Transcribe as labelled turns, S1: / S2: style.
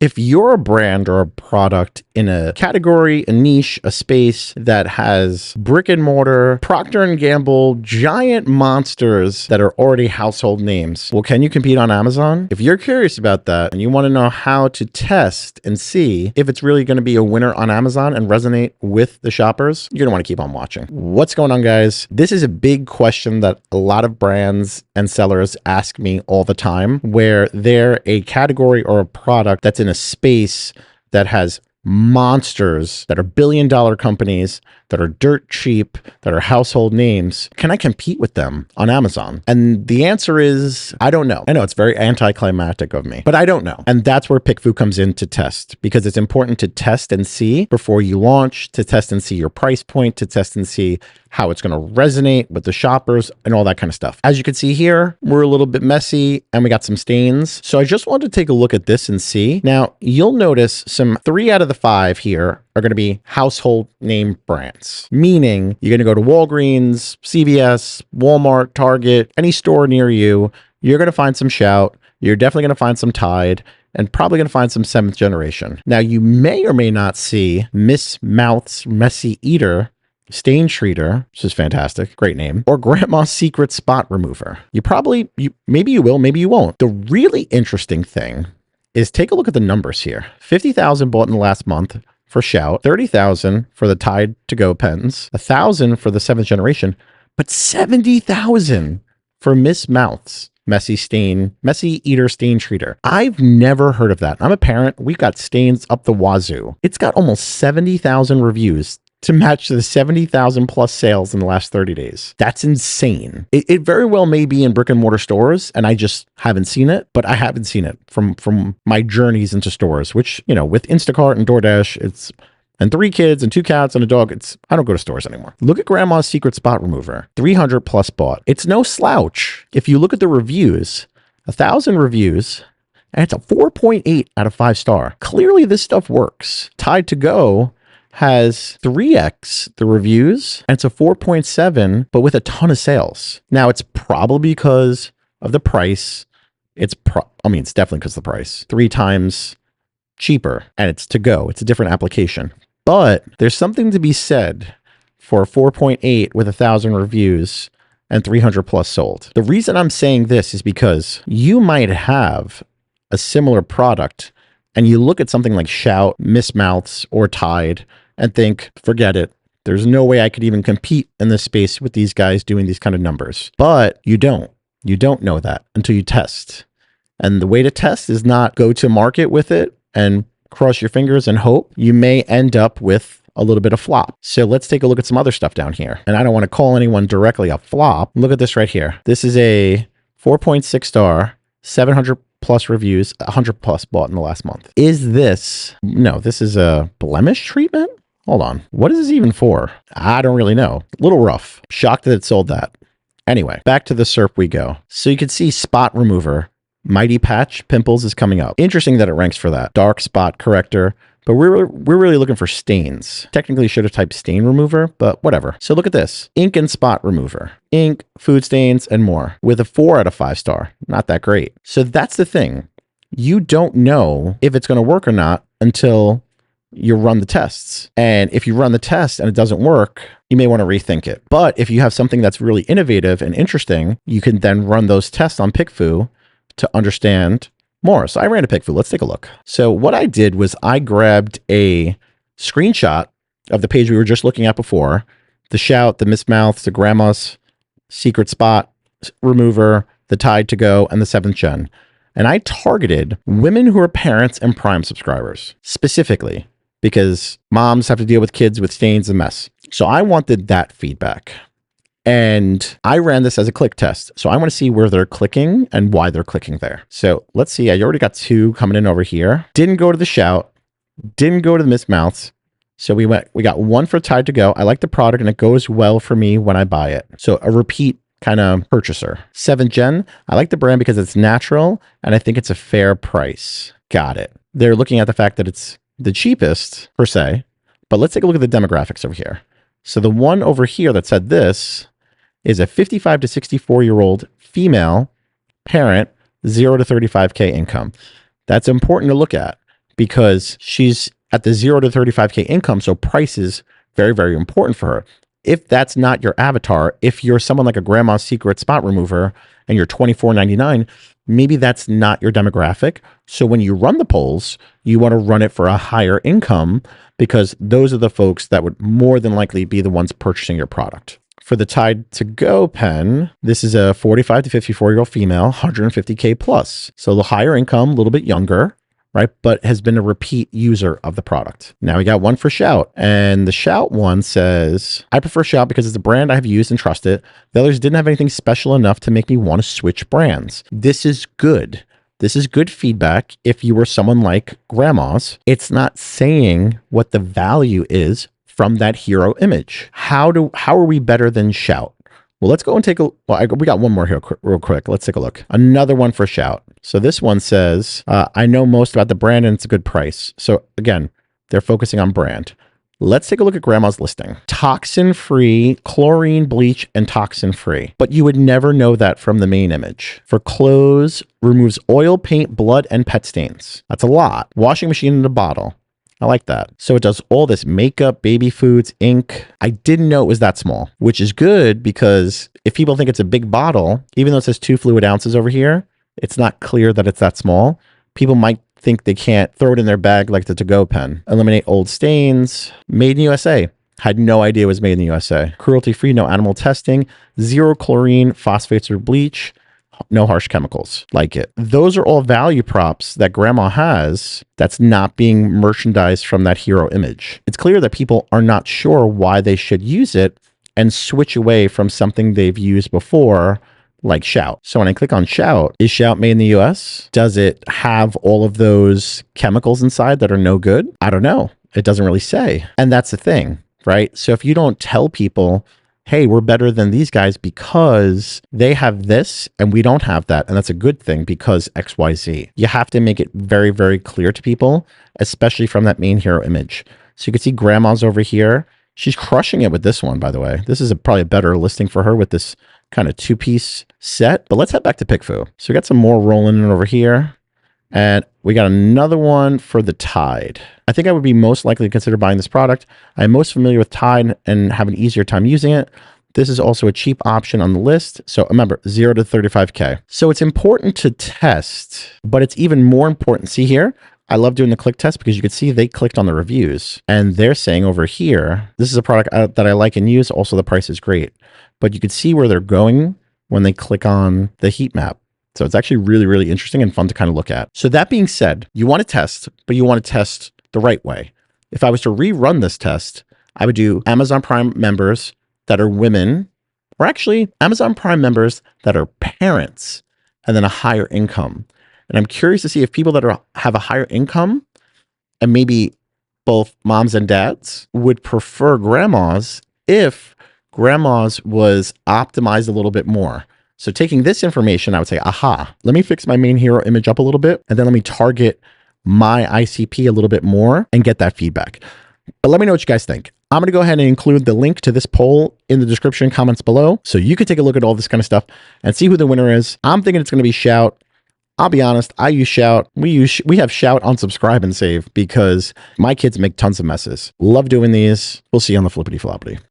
S1: If you're a brand or a product in a category, a niche, a space that has brick and mortar, Procter and Gamble, giant monsters that are already household names, well, can you compete on Amazon? If you're curious about that and you want to know how to test and see if it's really going to be a winner on Amazon and resonate with the shoppers, you're going to want to keep on watching. What's going on, guys? This is a big question that a lot of brands and sellers ask me all the time, where they're a category or a product that's in a space that has monsters that are billion-dollar companies that are dirt cheap, that are household names. Can I compete with them on Amazon? And the answer is, I don't know. I know it's very anticlimactic of me, but I don't know. And that's where PickFu comes in to test, because it's important to test and see before you launch, to test and see your price point, to test and see how it's going to resonate with the shoppers and all that kind of stuff. As you can see here, we're a little bit messy and we got some stains. So I just wanted to take a look at this and see. Now, you'll notice some 3 out of the 5 here are going to be household name brands, meaning you're going to go to Walgreens, CVS, Walmart, Target, any store near you. You're going to find some Shout. You're definitely going to find some Tide, and probably going to find some 7th generation. Now, you may or may not see Miss Mouth's Messy Eater Stain Treater, which is fantastic, great name, or Grandma's Secret Spot Remover. Maybe you will, maybe you won't. The really interesting thing is take a look at the numbers here. 50,000 bought in the last month for Shout, 30,000 for the Tide to Go pens, 1,000 for the 7th generation, but 70,000 for Miss Mouth's Messy Eater Stain Treater. I've never heard of that. I'm a parent. We've got stains up the wazoo. It's got almost 70,000 reviews to match the 70,000 plus sales in the last 30 days. That's insane. It very well may be in brick and mortar stores, and I just haven't seen it, but I haven't seen it from my journeys into stores, which, you know, with Instacart and DoorDash, and 3 kids and 2 cats and a dog, I don't go to stores anymore. Look at Grandma's Secret Spot Remover, 300 plus bought. It's no slouch. If you look at the reviews, 1,000 reviews, and it's a 4.8 out of 5 star. Clearly this stuff works. Tide to Go has 3x the reviews, and it's a 4.7, but with a ton of sales. Now, it's probably because of the price. It's definitely because of the price. 3 times cheaper, and it's to go. It's a different application. But there's something to be said for a 4.8 with 1,000 reviews and 300 plus sold. The reason I'm saying this is because you might have a similar product and you look at something like Shout, Miss Mouth's, or Tide and think, forget it. There's no way I could even compete in this space with these guys doing these kind of numbers. But you don't. You don't know that until you test. And the way to test is not go to market with it and cross your fingers and hope. You may end up with a little bit of flop. So let's take a look at some other stuff down here. And I don't want to call anyone directly a flop. Look at this right here. This is a 4.6 star, 700 plus reviews, 100 plus bought in the last month. No, this is a blemish treatment? Hold on. What is this even for? I don't really know. A little rough. Shocked that it sold that. Anyway, back to the SERP we go. So you can see Spot Remover, Mighty Patch Pimples is coming up. Interesting that it ranks for that. Dark Spot Corrector. But we're really looking for stains. Technically should have typed stain remover, but whatever. So look at this. Ink and spot remover. Ink, food stains, and more. With a 4 out of 5 star. Not that great. So that's the thing. You don't know if it's going to work or not until you run the tests. And if you run the test and it doesn't work, you may want to rethink it. But if you have something that's really innovative and interesting, you can then run those tests on PickFu to understand more. So I ran a PickFu. Let's take a look. So what I did was I grabbed a screenshot of the page we were just looking at before, the Shout, the Miss Mouths, the Grandma's Secret Spot Remover, the Tide to Go, and the 7th Gen. And I targeted women who are parents and Prime subscribers specifically because moms have to deal with kids with stains and mess. So I wanted that feedback. And I ran this as a click test. So I want to see where they're clicking and why they're clicking there. So let's see. I already got 2 coming in over here. Didn't go to the Shout. Didn't go to the Miss Mouths. So we got 1 for Tide to Go. I like the product and it goes well for me when I buy it. So a repeat kind of purchaser. 7th Gen. I like the brand because it's natural and I think it's a fair price. Got it. They're looking at the fact that it's the cheapest per se, but let's take a look at the demographics over here. So the one over here that said this is a 55 to 64-year-old female parent, 0 to 35K income. That's important to look at because she's at the 0 to 35K income. So price is very, very important for her. If that's not your avatar, if you're someone like a grandma's secret spot remover and you're $24.99, maybe that's not your demographic. So when you run the polls, you want to run it for a higher income because those are the folks that would more than likely be the ones purchasing your product. For the Tide to Go pen, this is a 45 to 54-year-old female, 150K plus. So the higher income, a little bit younger, right? But has been a repeat user of the product. Now we got one for Shout, and the Shout one says, I prefer Shout because it's a brand I have used and trusted. The others didn't have anything special enough to make me want to switch brands. This is good. This is good feedback if you were someone like grandma's. It's not saying what the value is from that hero image. How are we better than Shout? Well, let's go and take a, we got one more here real quick. Let's take a look. Another one for Shout. So this one says, I know most about the brand and it's a good price. So again, they're focusing on brand. Let's take a look at grandma's listing. Toxin-free, chlorine, bleach, and toxin-free. But you would never know that from the main image. For clothes, removes oil, paint, blood, and pet stains. That's a lot. Washing machine in a bottle. I like that. So it does all this makeup, baby foods, ink. I didn't know it was that small, which is good because if people think it's a big bottle, even though it says 2 fluid ounces over here, it's not clear that it's that small. People might think they can't throw it in their bag like the to-go pen. Eliminate old stains. Made in USA. Had no idea it was made in the USA. Cruelty-free, no animal testing. 0 chlorine, phosphates, or bleach. No harsh chemicals. Like it. Those are all value props that grandma has that's not being merchandised from that hero image. It's clear that people are not sure why they should use it and switch away from something they've used before, like Shout. So when I click on Shout, is Shout made in the US? Does it have all of those chemicals inside that are no good? I don't know. It doesn't really say. And that's the thing, right? So if you don't tell people, hey, we're better than these guys because they have this and we don't have that. And that's a good thing because XYZ. You have to make it very, very clear to people, especially from that main hero image. So you can see grandma's over here. She's crushing it with this one, by the way. This is probably a better listing for her with this kind of 2-piece set. But let's head back to PickFu. So we got some more rolling in over here. And we got another one for the Tide. I think I would be most likely to consider buying this product. I'm most familiar with Tide and have an easier time using it. This is also a cheap option on the list. So remember, 0 to 35K. So it's important to test, but it's even more important. See here, I love doing the click test because you can see they clicked on the reviews and they're saying over here, this is a product that I like and use. Also, the price is great, but you can see where they're going when they click on the heat map. So it's actually really, really interesting and fun to kind of look at. So that being said, you want to test, but you want to test the right way. If I was to rerun this test, I would do Amazon Prime members that are women, or actually Amazon Prime members that are parents and then a higher income. And I'm curious to see if people that have a higher income and maybe both moms and dads would prefer grandma's if grandma's was optimized a little bit more. So taking this information, I would say, aha, let me fix my main hero image up a little bit, and then let me target my ICP a little bit more and get that feedback. But let me know what you guys think. I'm going to go ahead and include the link to this poll in the description comments below, so you can take a look at all this kind of stuff and see who the winner is. I'm thinking it's going to be Shout. I'll be honest, I use Shout. We have Shout on subscribe and save because my kids make tons of messes. Love doing these. We'll see you on the flippity floppity.